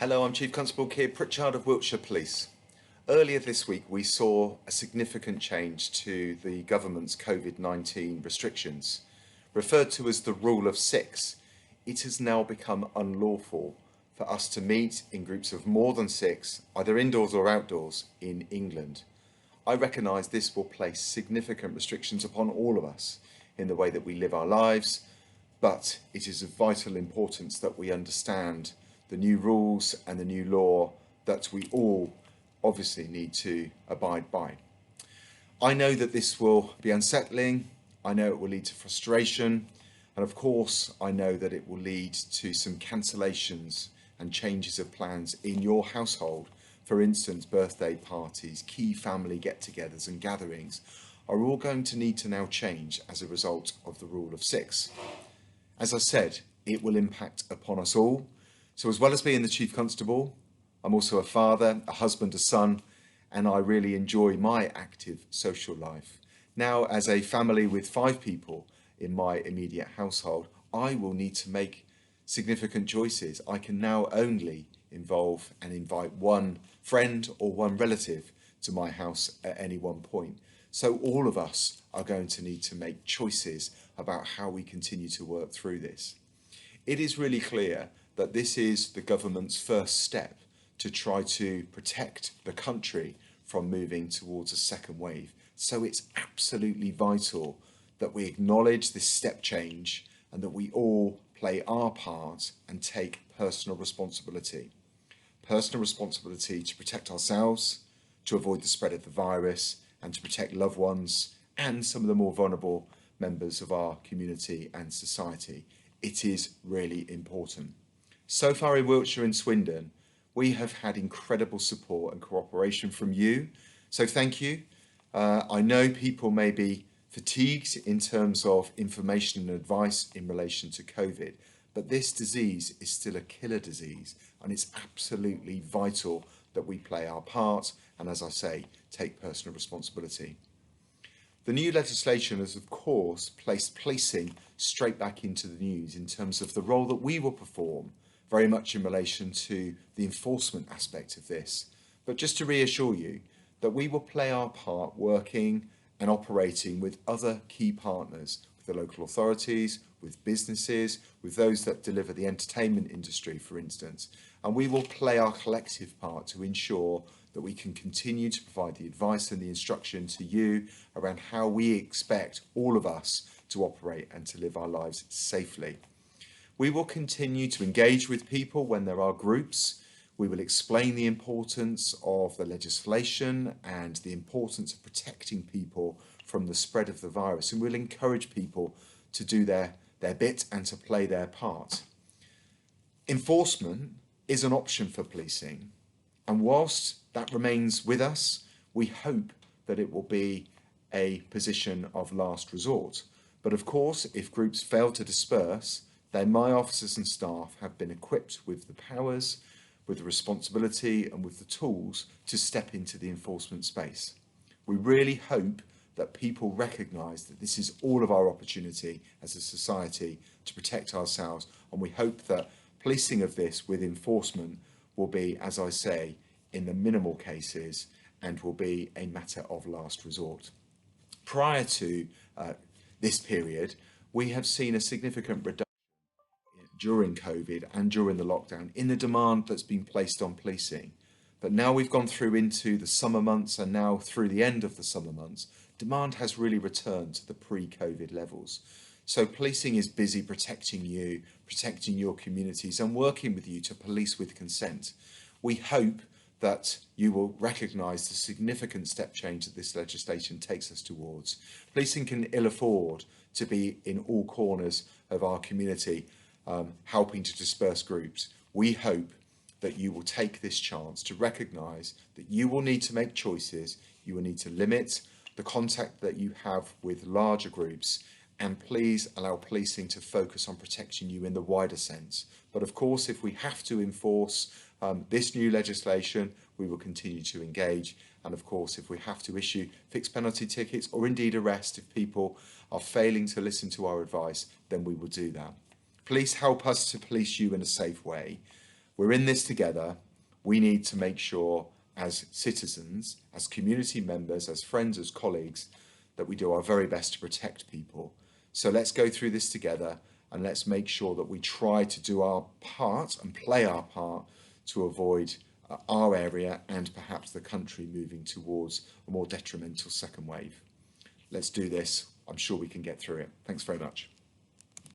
Hello, I'm Chief Constable Kier Pritchard of Wiltshire Police. Earlier this week we saw a significant change to the government's COVID-19 restrictions. Referred to as the Rule of Six, it has now become unlawful for us to meet in groups of more than six, either indoors or outdoors, in England. I recognise this will place significant restrictions upon all of us in the way that we live our lives, but it is of vital importance that we understand the new rules and the new law that we all obviously need to abide by. I know that this will be unsettling, I know it will lead to frustration, and of course I know that it will lead to some cancellations and changes of plans in your household. For instance, birthday parties, key family get-togethers and gatherings are all going to need to now change as a result of the Rule of Six. As I said, it will impact upon us all. So as well as being the Chief Constable, I'm also a father, a husband, a son, and I really enjoy my active social life. Now, as a family with 5 people in my immediate household, I will need to make significant choices. I can now only involve and invite one friend or one relative to my house at any one point. So all of us are going to need to make choices about how we continue to work through this. It is really clear that this is the government's first step to try to protect the country from moving towards a second wave. So it's absolutely vital that we acknowledge this step change and that we all play our part and take personal responsibility. Personal responsibility to protect ourselves, to avoid the spread of the virus, and to protect loved ones and some of the more vulnerable members of our community and society. It is really important. So far in Wiltshire and Swindon, we have had incredible support and cooperation from you. So thank you. I know people may be fatigued in terms of information and advice in relation to COVID, but this disease is still a killer disease, and it's absolutely vital that we play our part and, as I say, take personal responsibility. The new legislation has, of course, placed policing straight back into the news in terms of the role that we will perform, very much in relation to the enforcement aspect of this. But just to reassure you that we will play our part working and operating with other key partners, with the local authorities, with businesses, with those that deliver the entertainment industry, for instance. And we will play our collective part to ensure that we can continue to provide the advice and the instruction to you around how we expect all of us to operate and to live our lives safely. We will continue to engage with people when there are groups. We will explain the importance of the legislation and the importance of protecting people from the spread of the virus, and we'll encourage people to do their bit and to play their part. Enforcement is an option for policing, and whilst that remains with us, we hope that it will be a position of last resort. But of course, if groups fail to disperse, then my officers and staff have been equipped with the powers, with the responsibility and with the tools to step into the enforcement space. We really hope that people recognise that this is all of our opportunity as a society to protect ourselves, and we hope that policing of this with enforcement will be, as I say, in the minimal cases and will be a matter of last resort. Prior to this period, we have seen a significant reduction during COVID and during the lockdown in the demand that's been placed on policing. But now we've gone through into the summer months and now through the end of the summer months, demand has really returned to the pre-COVID levels. So policing is busy protecting you, protecting your communities and working with you to police with consent. We hope that you will recognise the significant step change that this legislation takes us towards. Policing can ill afford to be in all corners of our community, helping to disperse groups. We hope that you will take this chance to recognise that you will need to make choices, you will need to limit the contact that you have with larger groups, and please allow policing to focus on protecting you in the wider sense. But of course, if we have to enforce this new legislation, we will continue to engage. And of course, if we have to issue fixed penalty tickets or indeed arrest if people are failing to listen to our advice, then we will do that. Please help us to police you in a safe way. We're in this together. We need to make sure as citizens, as community members, as friends, as colleagues, that we do our very best to protect people. So let's go through this together and let's make sure that we try to do our part and play our part to avoid our area and perhaps the country moving towards a more detrimental second wave. Let's do this. I'm sure we can get through it. Thanks very much.